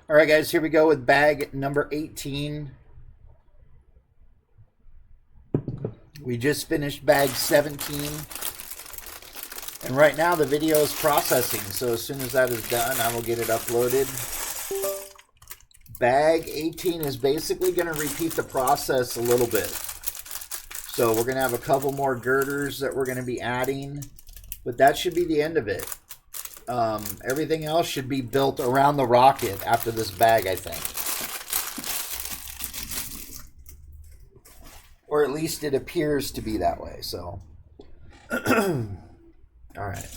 All right, guys, here we go with bag number 18. We just finished bag 17. And right now the video is processing. So as soon as that is done, I will get it uploaded. Bag 18 is basically going to repeat the process a little bit. So we're going to have a couple more girders that we're going to be adding. But that should be the end of it. Everything else should be built around the rocket after this bag, I think. Or at least it appears to be that way, so. All right.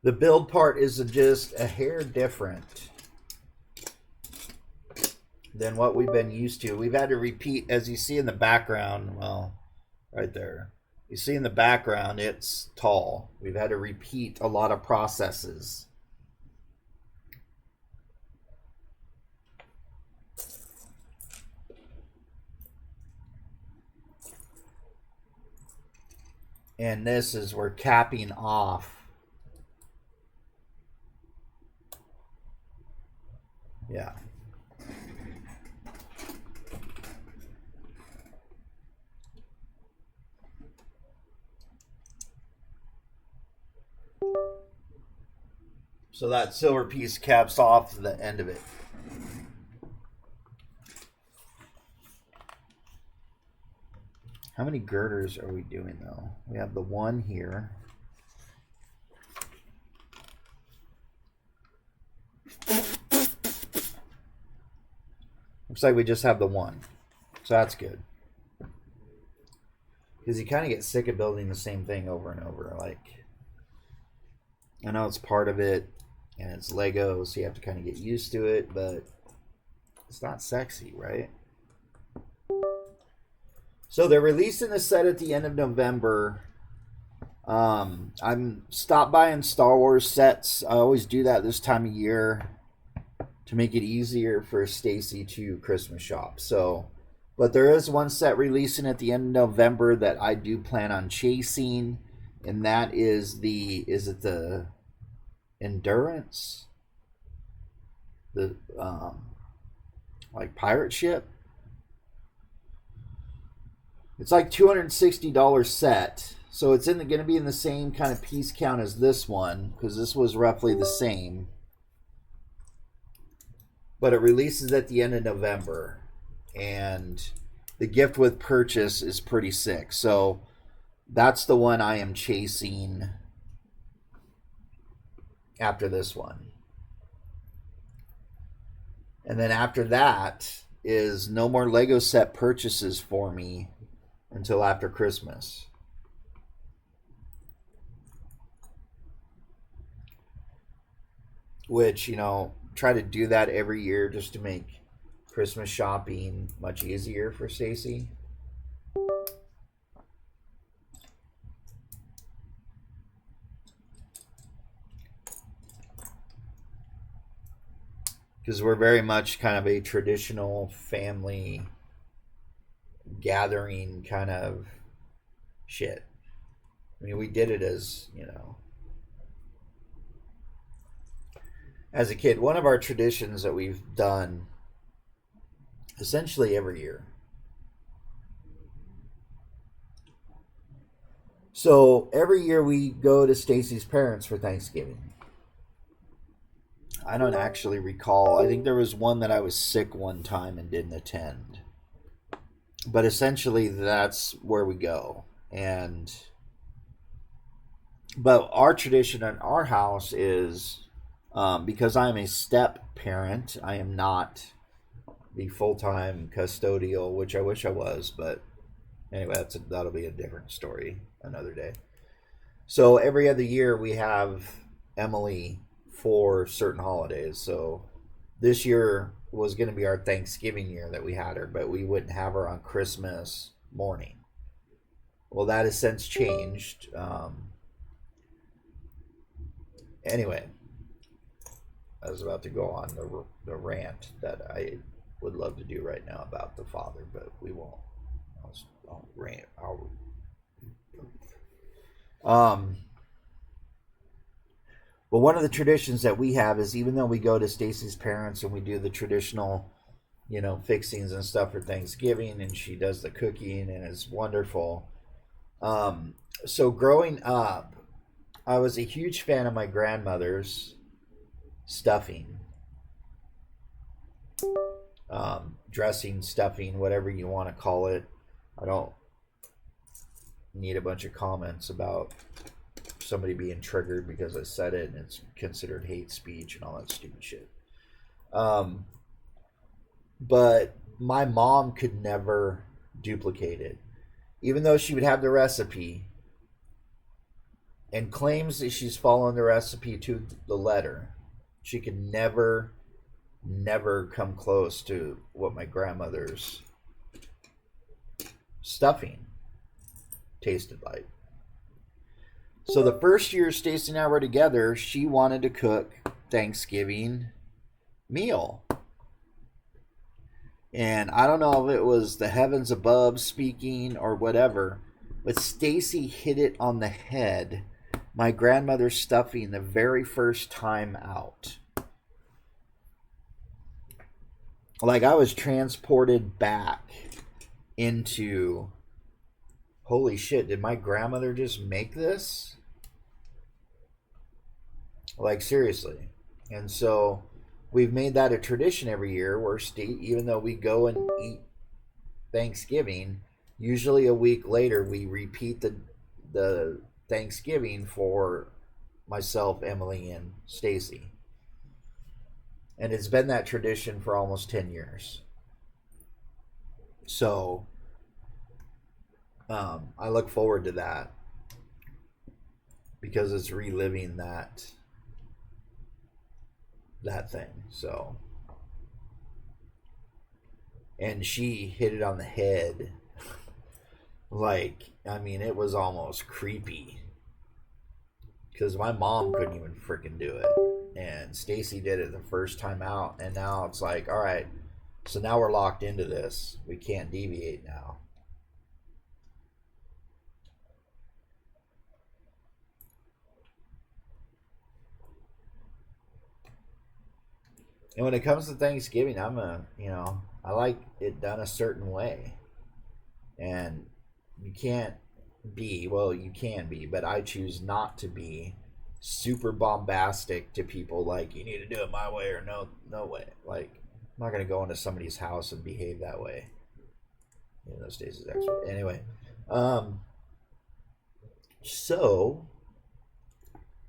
The build part is just a hair different than what we've been used to. We've had to repeat, as you see in the background, well, right there. You see in the background, it's tall. We've had to repeat a lot of processes. And this is, we're capping off. Yeah. So that silver piece caps off the end of it. How many girders are we doing though? We have the one here. Looks like we just have the one. So that's good. Because you kind of get sick of building the same thing over and over. Like, I know it's part of it, and it's Lego, so you have to kind of get used to it, but it's not sexy, right? So they're releasing the set at the end of November. I'm stopped buying Star Wars sets. I always do that this time of year to make it easier for Stacy to Christmas shop. So, but there is one set releasing at the end of November that I do plan on chasing, and that is the Endurance? The like pirate ship? It's like $260 set. So it's going to be in the same kind of piece count as this one, because this was roughly the same. But it releases at the end of November. And the gift with purchase is pretty sick. So that's the one I am chasing after this one. And then after that is no more Lego set purchases for me until after Christmas. Which, you know, try to do that every year just to make Christmas shopping much easier for Stacy. Because we're very much kind of a traditional family gathering kind of shit. I mean, we did it as, you know, as a kid. One of our traditions that we've done essentially every year. So every year we go to Stacy's parents for Thanksgiving. I don't actually recall. I think there was one that I was sick one time and didn't attend. But essentially that's where we go. But our tradition in our house is, because I'm a step parent, I am not the full-time custodial, which I wish I was, but anyway, that'll be a different story another day. So every other year we have Emily for certain holidays. So this year was going to be our Thanksgiving year that we had her, but we wouldn't have her on Christmas morning. Well, that has since changed. Anyway, I was about to go on the rant that I would love to do right now about the father, but we won't. I'll rant. But one of the traditions that we have is, even though we go to Stacy's parents and we do the traditional, fixings and stuff for Thanksgiving, and she does the cooking and it's wonderful. So growing up, I was a huge fan of my grandmother's stuffing, dressing, stuffing, whatever you want to call it. I don't need a bunch of comments about somebody being triggered because I said it and it's considered hate speech and all that stupid shit. But my mom could never duplicate it. Even though she would have the recipe and claims that she's following the recipe to the letter, she could never come close to what my grandmother's stuffing tasted like. So the first year Stacy and I were together, she wanted to cook Thanksgiving meal. And I don't know if it was the heavens above speaking or whatever, but Stacy hit it on the head. My grandmother's stuffing the very first time out. Like, I was transported back into, holy shit, did my grandmother just make this? Like, seriously. And so we've made that a tradition every year where even though we go and eat Thanksgiving, usually a week later we repeat the Thanksgiving for myself, Emily, and Stacy. And it's been that tradition for almost 10 years. So I look forward to that because it's reliving that thing. So, and she hit it on the head. Like, I mean, it was almost creepy because my mom couldn't even freaking do it, and Stacy did it the first time out, and now it's like, all right, so now we're locked into this. We can't deviate now. And when it comes to Thanksgiving, I like it done a certain way. And you can't be, well, you can be, but I choose not to be super bombastic to people like, you need to do it my way or no way. Like, I'm not going to go into somebody's house and behave that way. Those days is extra. Anyway, so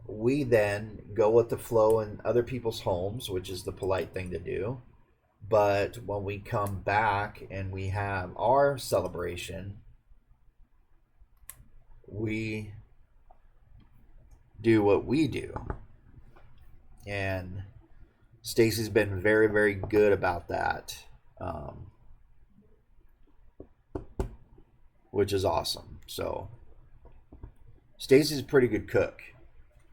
we then go with the flow in other people's homes, which is the polite thing to do. But when we come back and we have our celebration, we do what we do. And Stacy's been very, very good about that, which is awesome. So Stacy's a pretty good cook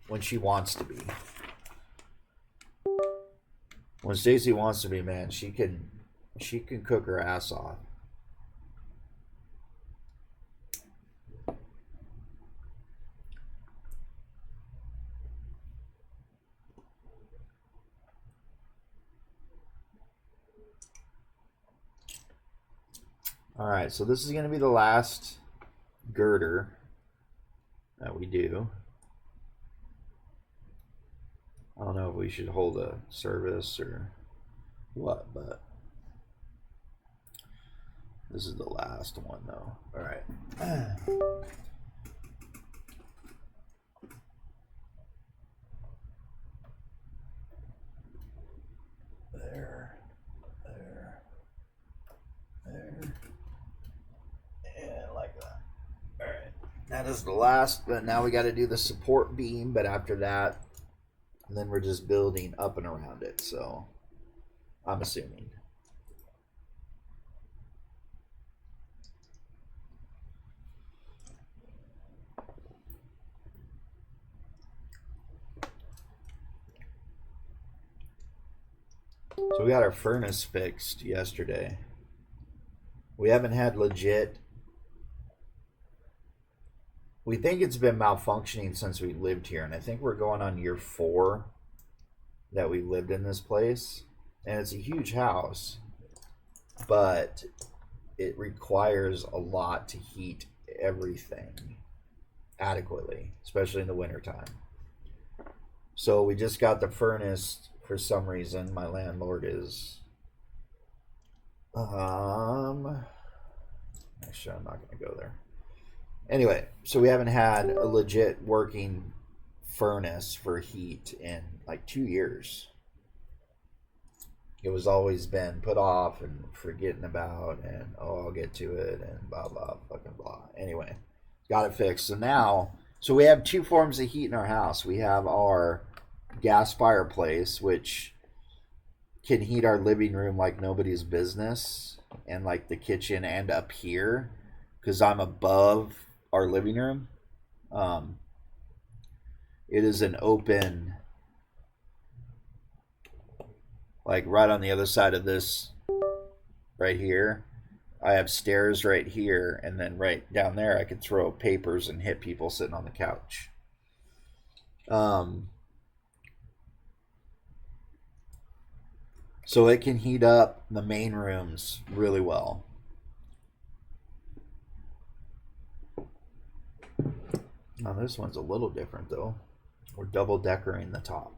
when she wants to be. When Stacy wants to be, man, she can cook her ass off. All right, so this is going to be the last girder that we do. I don't know if we should hold a service or what, but this is the last one, though. All right. There. And like that. All right. That is the last, but now we got to do the support beam, but after that, and then we're just building up and around it, so I'm assuming. So we got our furnace fixed yesterday. We haven't had legit we think it's been malfunctioning since we lived here, and I think we're going on year 4 that we lived in this place. And it's a huge house, but it requires a lot to heat everything adequately, especially in the wintertime. So we just got the furnace for some reason. My landlord is actually, I'm not going to go there. Anyway, so we haven't had a legit working furnace for heat in like 2 years. It was always been put off and forgetting about, and oh, I'll get to it, and blah blah fucking blah. Anyway, got it fixed. So now, so we have 2 forms of heat in our house. We have our gas fireplace, which can heat our living room like nobody's business, and like the kitchen and up here, because I'm above our living room. It is an open, like right on the other side of this, right here. I have stairs right here, and then right down there I could throw papers and hit people sitting on the couch. So it can heat up the main rooms really well. Now this one's a little different though. We're double decorating the top.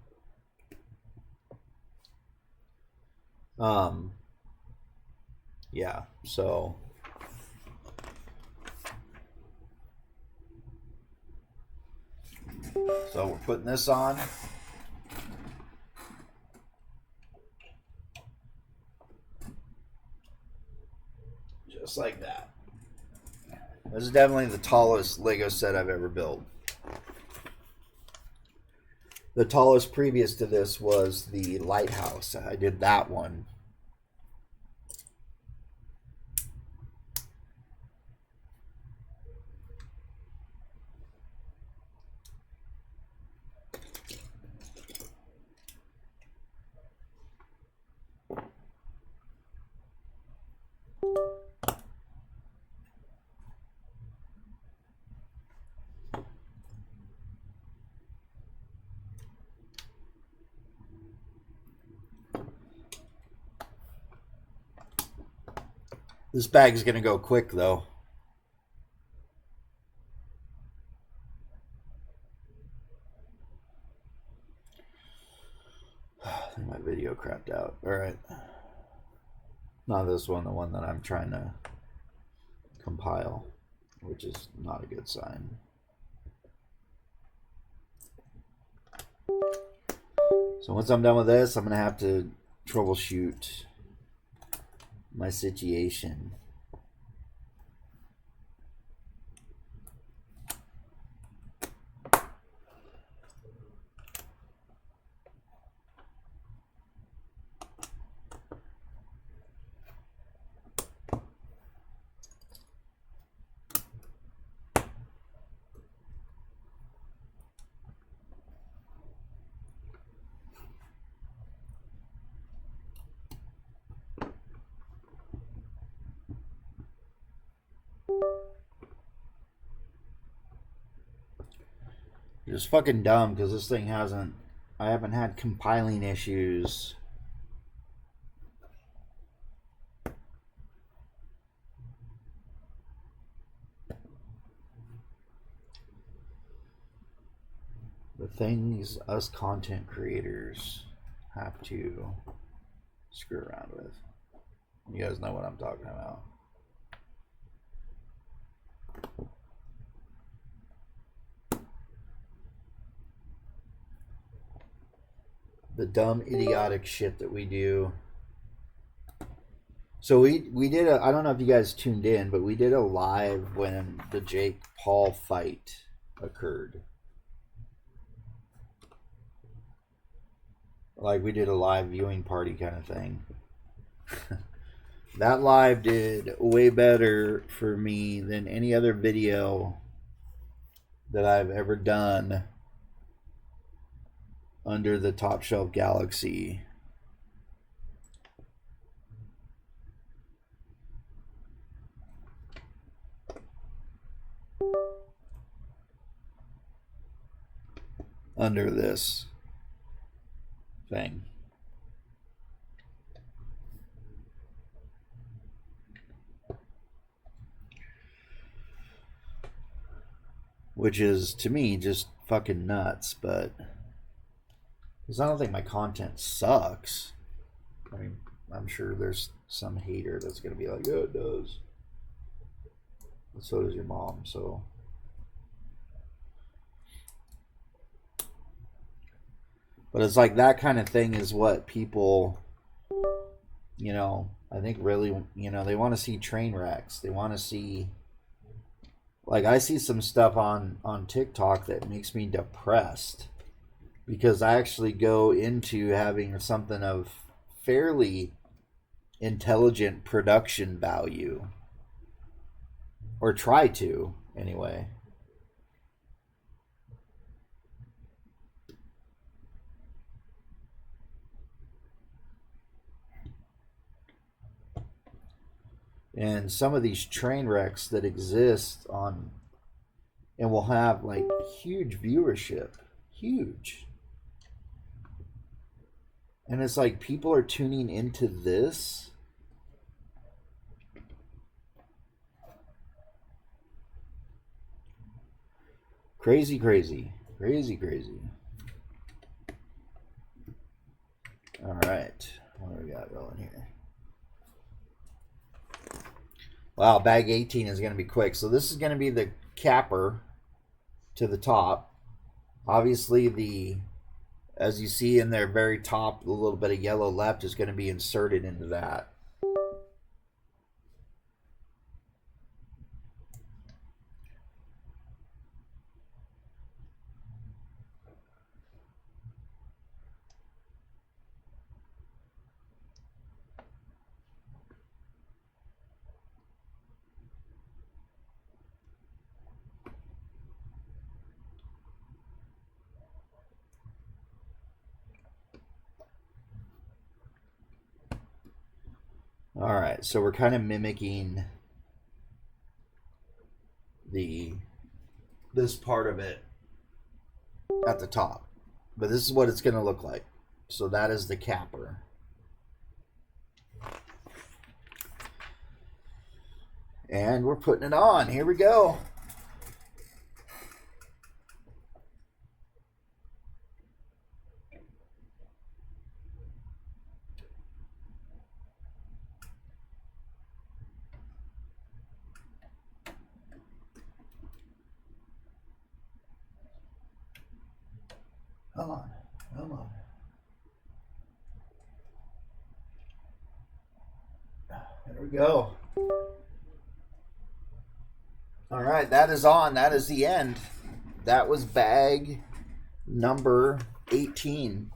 Yeah, so we're putting this on. Just like that. This is definitely the tallest Lego set I've ever built. The tallest previous to this was the lighthouse. I did that one. This bag is going to go quick, though. I think my video crapped out. All right. Not this one, the one that I'm trying to compile, which is not a good sign. So once I'm done with this, I'm going to have to troubleshoot my situation. It's fucking dumb because this thing I haven't had compiling issues. The things us content creators have to screw around with. You guys know what I'm talking about. The dumb, idiotic shit that we do. So we did a, I don't know if you guys tuned in, but we did a live when the Jake Paul fight occurred. Like we did a live viewing party kind of thing. That live did way better for me than any other video that I've ever done under the Top Shelf Galaxy. under this thing. Which is, to me, just fucking nuts, but because I don't think my content sucks. I mean, I'm sure there's some hater that's going to be like, yeah, it does. But so does your mom, so. But it's like that kind of thing is what people, you know, I think really, you know, they want to see train wrecks. They want to see, like, I see some stuff on TikTok that makes me depressed because I actually go into having something of fairly intelligent production value, or try to anyway. And some of these train wrecks that exist on and will have like huge viewership, huge. And it's like people are tuning into this. Crazy, crazy, crazy, crazy. All right, what do we got rolling here? Wow, bag 18 is going to be quick. So this is going to be the capper to the top. Obviously, the, as you see in their very top, a little bit of yellow left is going to be inserted into that. All right, so we're kind of mimicking this part of it at the top, but this is what it's going to look like. So that is the capper. And we're putting it on. Here we go. Come on, come on. There we go. All right, that is on. That is the end. That was bag number 18.